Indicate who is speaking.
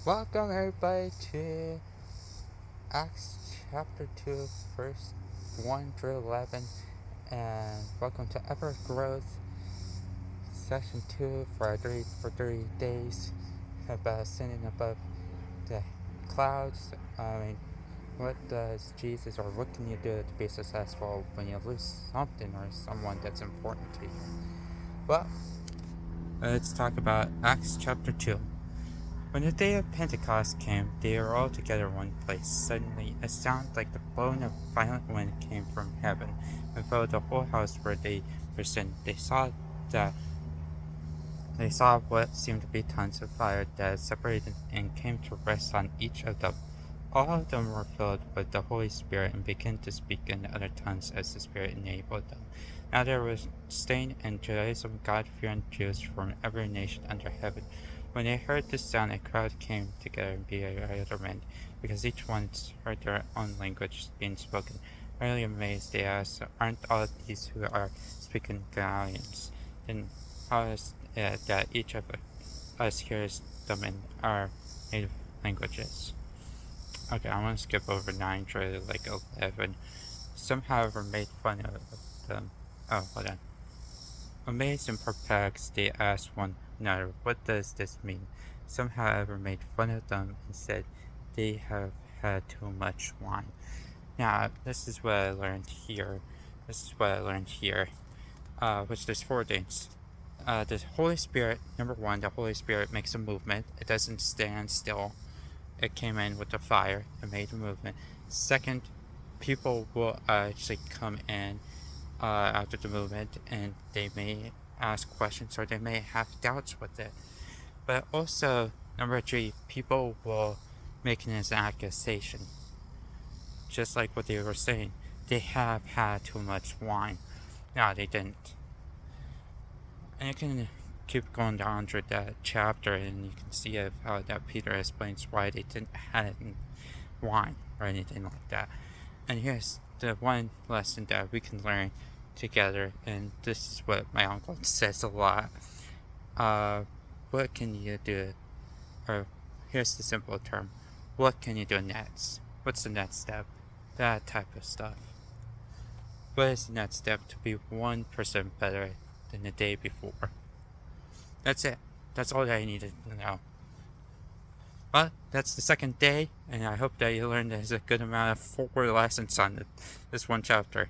Speaker 1: Welcome everybody to Acts chapter 2, verse 1 through 11, and welcome to Evergrowth, session 2 for 30 days about sitting above the clouds. What does Jesus, or what can you do to be successful when you lose something or someone that's important to you? Well, let's talk about Acts chapter 2. When the day of Pentecost came, they were all together in one place. Suddenly, a sound like the blowing of violent wind came from heaven and filled the whole house where they were sitting. That they saw what seemed to be tongues of fire that separated and came to rest on each of them. All of them were filled with the Holy Spirit and began to speak in other tongues as the Spirit enabled them. Now there was staying in Judaism God-fearing Jews from every nation under heaven. When they heard this sound, a crowd came together in bewilderment, because each one heard their own language being spoken. Utterly amazed, they asked, "Aren't all these who are speaking Galileans? Then how is it that each of us hears them in our native languages?" Okay, I want to skip over 9 to 11. Some, however, made fun of them. Oh, hold on. Amazed and perplexed, they asked one another, "What does this mean?" Some, however, made fun of them and said, "They have had too much wine." Now, this is what I learned here. Which there's 4 things. The Holy Spirit, number one, the Holy Spirit makes a movement. It doesn't stand still. It came in with the fire and made a movement. Second, people will actually come in after the movement, and they may ask questions or they may have doubts with it. But also, number three, people will make an accusation, just like what they were saying. They have had too much wine. No, they didn't. And you can keep going down through that chapter, and you can see how that Peter explains why they didn't have wine or anything like that. And here's the one lesson that we can learn together, and this is what my uncle says a lot. What can you do? Or here's the simple term: what can you do next? What's the next step? That type of stuff. What is the next step to be 1% better than the day before? That's it. That's all that I needed to know. Well, that's the second day, and I hope that you learned there's a good amount of 4 lessons on this one chapter.